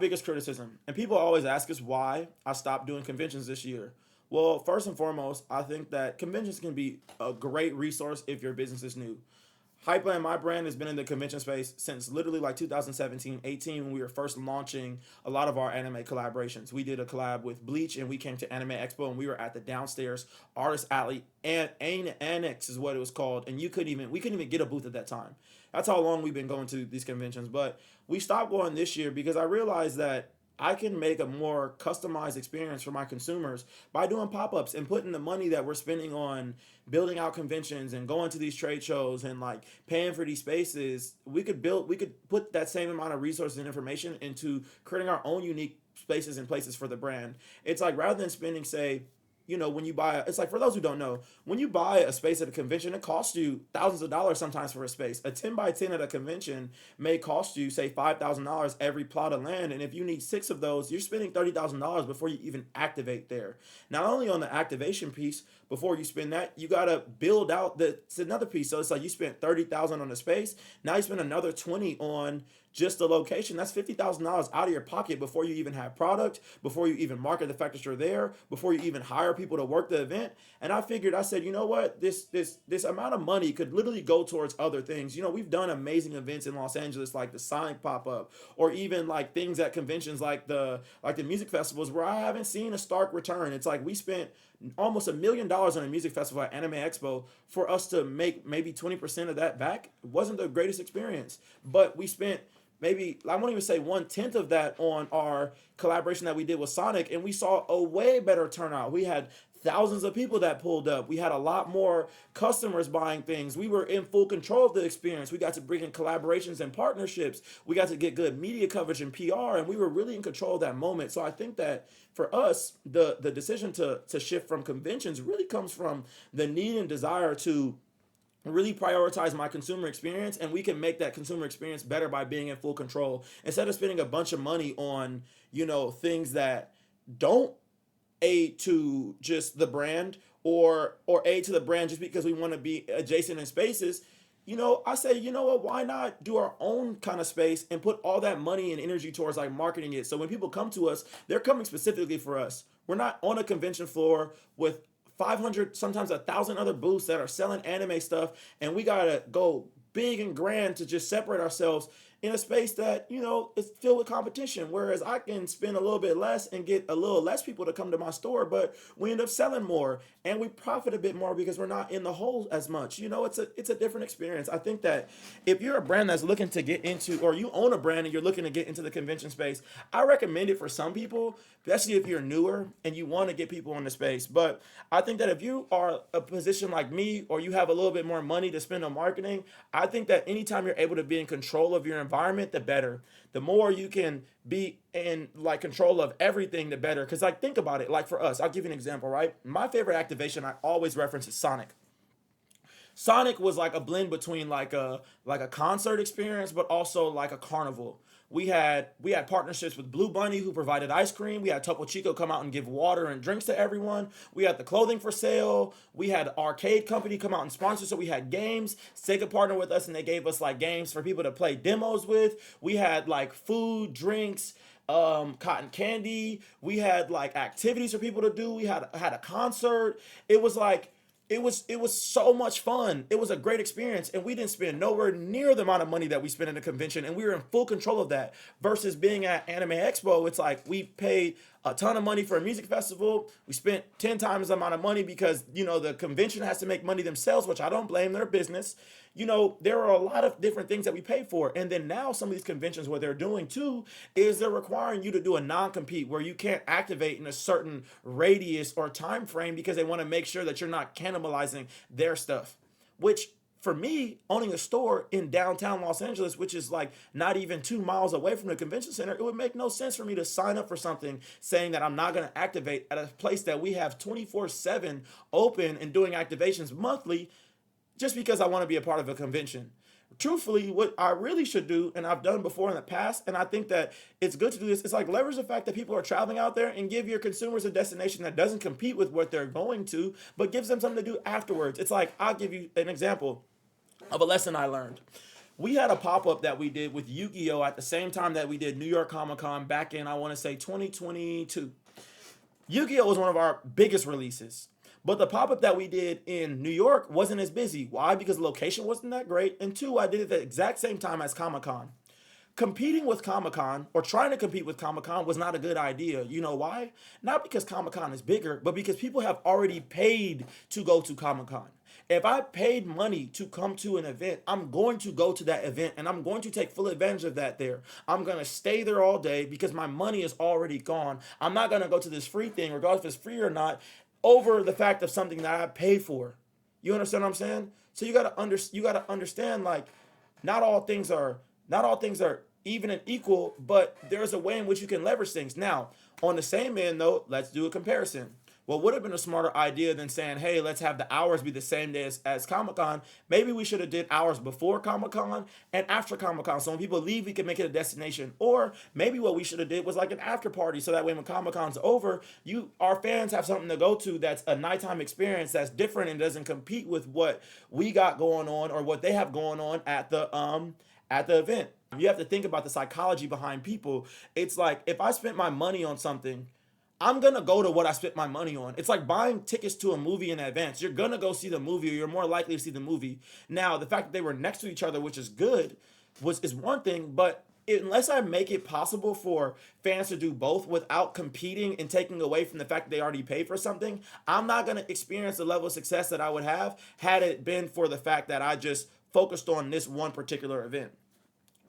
Biggest criticism, and people always ask us why I stopped doing conventions this year. Well, first and foremost, I think that conventions can be a great resource if your business is new. Hype and my brand has been in the convention space since literally like 2017, 18 when we were first launching a lot of our anime collaborations. We did a collab with Bleach and we came to Anime Expo and we were at the downstairs artist alley and Annex is what it was called, and we couldn't even get a booth at that time. That's how long we've been going to these conventions. But we stopped going this year because I realized that I can make a more customized experience for my consumers by doing pop-ups and putting the money that we're spending on building out conventions and going to these trade shows and like paying for these spaces. We could put that same amount of resources and information into creating our own unique spaces and places for the brand. It's like rather than spending, say, when you buy, it's like for those who don't know, when you buy a space at a convention, it costs you thousands of dollars sometimes for a space. A 10 by 10 at a convention may cost you, say, $5,000 every plot of land. And if you need six of those, you're spending $30,000 before you even activate there. Not only on the activation piece, before you spend that, you got to build out it's another piece. So it's like you spent 30,000 on the space. Now you spend another 20 on just the location. That's $50,000 out of your pocket before you even have product, before you even market the fact that you're there, before you even hire people to work the event. And I said, you know what, this amount of money could literally go towards other things. We've done amazing events in Los Angeles, like the Sonic pop up, or even like things at conventions like the music festivals where I haven't seen a stark return. It's like we spent almost $1 million on a music festival at Anime Expo. For us to make maybe 20% of that back, it wasn't the greatest experience, but we spent maybe, I won't even say 1/10 of that on our collaboration that we did with Sonic, and we saw a way better turnout. We had thousands of people that pulled up. We had a lot more customers buying things. We were in full control of the experience. We got to bring in collaborations and partnerships. We got to get good media coverage and PR, and we were really in control of that moment. So I think that for us, the decision to shift from conventions really comes from the need and desire to really prioritize my consumer experience, and we can make that consumer experience better by being in full control instead of spending a bunch of money on things that don't aid to just the brand, or aid to the brand just because we want to be adjacent in spaces. I say, what, why not do our own kind of space and put all that money and energy towards like marketing it? So when people come to us, they're coming specifically for us. We're not on a convention floor with 500, sometimes 1,000 other booths that are selling anime stuff, and we gotta go big and grand to just separate ourselves in a space that is filled with competition. Whereas I can spend a little bit less and get a little less people to come to my store, but we end up selling more and we profit a bit more because we're not in the hole as much. It's a different experience. I think that if you're a brand that's looking to get into, or you own a brand and you're looking to get into the convention space, I recommend it for some people, especially if you're newer and you want to get people in the space. But I think that if you are a position like me, or you have a little bit more money to spend on marketing, I think that anytime you're able to be in control of your environment, the better. The more you can be in like control of everything, the better. Because like think about it. Like for us, I'll give you an example, right? My favorite activation I always reference is Sonic. Sonic was like a blend between like a concert experience, but also like a carnival. We had partnerships with Blue Bunny, who provided ice cream. We had Topo Chico come out and give water and drinks to everyone. We had the clothing for sale. We had the arcade company come out and sponsor. So we had games. Sega partnered with us and they gave us like games for people to play demos with. We had like food, drinks, cotton candy. We had like activities for people to do. We had a concert. It was like it was so much fun. It was a great experience, and we didn't spend nowhere near the amount of money that we spent in a convention, and we were in full control of that. Versus being at Anime Expo, it's like we paid a ton of money for a music festival. We spent 10 times the amount of money because the convention has to make money themselves, which I don't blame their business. There are a lot of different things that we pay for. And then now some of these conventions, what they're doing too is they're requiring you to do a non-compete where you can't activate in a certain radius or time frame because they want to make sure that you're not cannibalizing their stuff. Which for me, owning a store in downtown Los Angeles, which is like not even 2 miles away from the convention center, it would make no sense for me to sign up for something saying that I'm not going to activate at a place that we have 24/7 open and doing activations monthly just because I want to be a part of a convention. Truthfully, what I really should do, and I've done before in the past, and I think that it's good to do this, it's like leverage the fact that people are traveling out there and give your consumers a destination that doesn't compete with what they're going to, but gives them something to do afterwards. It's like, I'll give you an example of a lesson I learned. We had a pop-up that we did with Yu-Gi-Oh at the same time that we did New York Comic Con back in, I want to say, 2022. Yu-Gi-Oh was one of our biggest releases. But the pop-up that we did in New York wasn't as busy. Why? Because the location wasn't that great. And two, I did it at the exact same time as Comic-Con. Competing with Comic-Con or trying to compete with Comic-Con was not a good idea. You know why? Not because Comic-Con is bigger, but because people have already paid to go to Comic-Con. If I paid money to come to an event, I'm going to go to that event and I'm going to take full advantage of that there. I'm going to stay there all day because my money is already gone. I'm not going to go to this free thing, regardless if it's free or not, over the fact of something that I paid for. You understand what I'm saying? So you gotta understand, like, not all things are even and equal, but there's a way in which you can leverage things. Now, on the same end though, let's do a comparison. What would have been a smarter idea than saying, hey, let's have the hours be the same day as Comic-Con. Maybe we should have did hours before Comic-Con and after Comic-Con. So when people leave, we can make it a destination. Or maybe what we should have did was like an after party. So that way when Comic-Con's over, our fans have something to go to that's a nighttime experience that's different and doesn't compete with what we got going on or what they have going on at the event. You have to think about the psychology behind people. It's like if I spent my money on something, I'm gonna go to what I spent my money on. It's like buying tickets to a movie in advance. You're gonna go see the movie, or you're more likely to see the movie. Now, the fact that they were next to each other, which is good, is one thing. But unless I make it possible for fans to do both without competing and taking away from the fact that they already paid for something, I'm not gonna experience the level of success that I would have had it been for the fact that I just focused on this one particular event.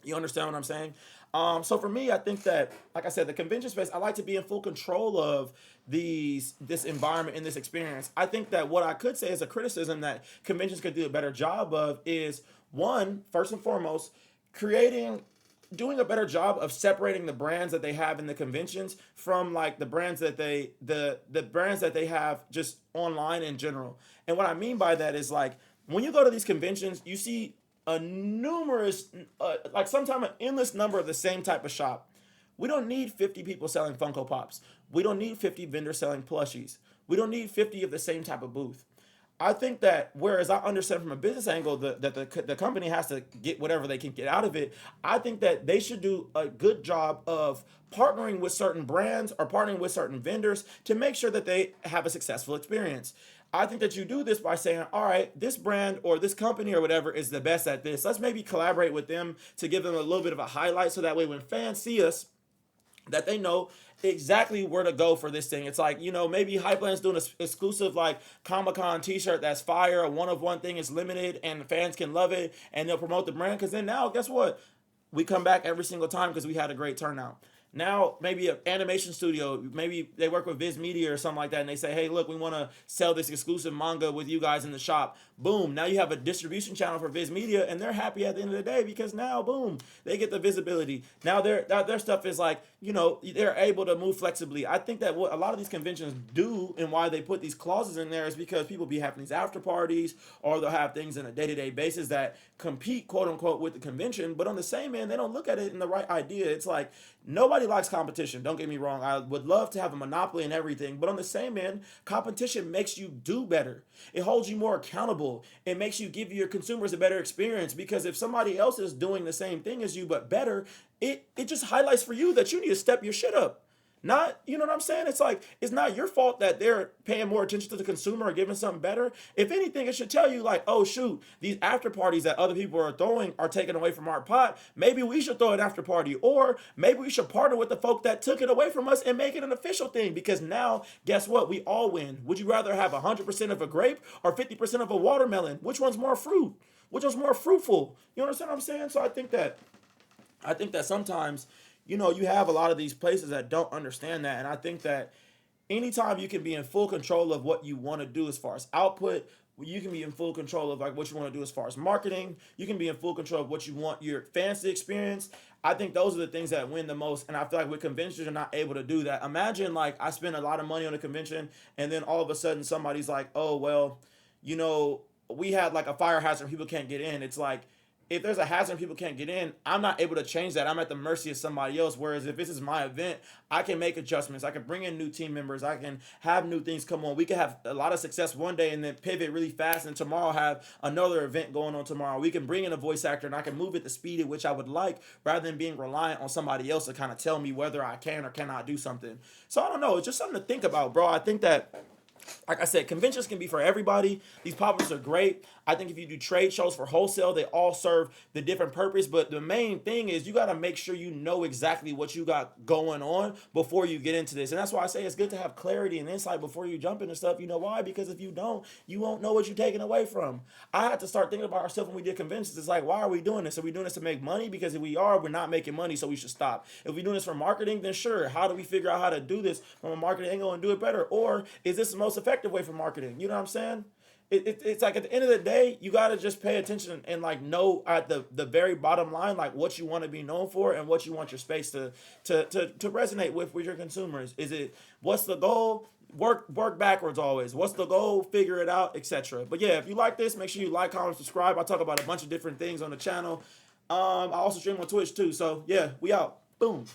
You understand what I'm saying? So for me, I think that, like I said, the convention space, I like to be in full control of this environment and this experience. I think that what I could say is a criticism that conventions could do a better job of is, one, first and foremost, doing a better job of separating the brands that they have in the conventions from like the brands that the brands that they have just online in general. And what I mean by that is, like, when you go to these conventions, you see a numerous, like sometimes an endless number of the same type of shop. We don't need 50 people selling Funko Pops. We don't need 50 vendors selling plushies. We don't need 50 of the same type of booth. I think that whereas I understand from a business angle that the company has to get whatever they can get out of it, I think that they should do a good job of partnering with certain brands or partnering with certain vendors to make sure that they have a successful experience. I think that you do this by saying, all right, this brand or this company or whatever is the best at this. Let's maybe collaborate with them to give them a little bit of a highlight so that way when fans see us, that they know exactly where to go for this thing. It's like, maybe Hypeland's doing an exclusive like Comic-Con t-shirt that's fire, a one-of-one thing is limited and fans can love it and they'll promote the brand, because then now, guess what? We come back every single time because we had a great turnout. Now, maybe an animation studio, maybe they work with Viz Media or something like that, and they say, hey, look, we want to sell this exclusive manga with you guys in the shop. Boom. Now you have a distribution channel for Viz Media, and they're happy at the end of the day because now, boom, they get the visibility. Now their stuff is like, they're able to move flexibly. I think that what a lot of these conventions do and why they put these clauses in there is because people be having these after parties, or they'll have things on a day-to-day basis that compete, quote unquote, with the convention. But on the same end, they don't look at it in the right idea. It's like, nobody likes competition. Don't get me wrong. I would love to have a monopoly and everything. But on the same end, competition makes you do better. It holds you more accountable. It makes you give your consumers a better experience, because if somebody else is doing the same thing as you but better, it just highlights for you that you need to step your shit up. Not, you know what I'm saying? It's like, it's not your fault that they're paying more attention to the consumer or giving something better. If anything, it should tell you like, oh shoot, these after parties that other people are throwing are taken away from our pot. Maybe we should throw an after party, or maybe we should partner with the folk that took it away from us and make it an official thing, because now, guess what? We all win. Would you rather have 100% of a grape or 50% of a watermelon? Which one's more fruit? Which one's more fruitful? You understand what I'm saying? So I think that sometimes, you have a lot of these places that don't understand that. And I think that anytime you can be in full control of what you want to do as far as output, you can be in full control of like what you want to do as far as marketing, you can be in full control of what you want your fans to experience. I think those are the things that win the most. And I feel like with conventions, you're not able to do that. Imagine like I spend a lot of money on a convention and then all of a sudden somebody's like, oh, well, we had like a fire hazard, people can't get in. It's like, if there's a hazard and people can't get in, I'm not able to change that. I'm at the mercy of somebody else. Whereas if this is my event, I can make adjustments. I can bring in new team members. I can have new things come on. We can have a lot of success one day and then pivot really fast, and tomorrow have another event going on tomorrow. We can bring in a voice actor and I can move at the speed at which I would like, rather than being reliant on somebody else to kind of tell me whether I can or cannot do something. So I don't know. It's just something to think about, bro. I think that, like I said, conventions can be for everybody. These pop-ups are great. I think if you do trade shows for wholesale, they all serve the different purpose. But the main thing is you got to make sure you know exactly what you got going on before you get into this. And that's why I say it's good to have clarity and insight before you jump into stuff. You know why? Because if you don't, you won't know what you're taking away from. I had to start thinking about ourselves when we did conventions. It's like, why are we doing this? Are we doing this to make money? Because if we are, we're not making money, so we should stop. If we're doing this for marketing, then sure. How do we figure out how to do this from a marketing angle and do it better? Or is this the most effective way for marketing? You know what I'm saying? It's like at the end of the day, you got to just pay attention and like know at the very bottom line, like what you want to be known for and what you want your space to resonate with your consumers. Is it, what's the goal? Work backwards always. What's the goal? Figure it out, etc. But yeah, if you like this, make sure you like, comment, subscribe. I talk about a bunch of different things on the channel. I also stream on Twitch too. So yeah, we out. Boom.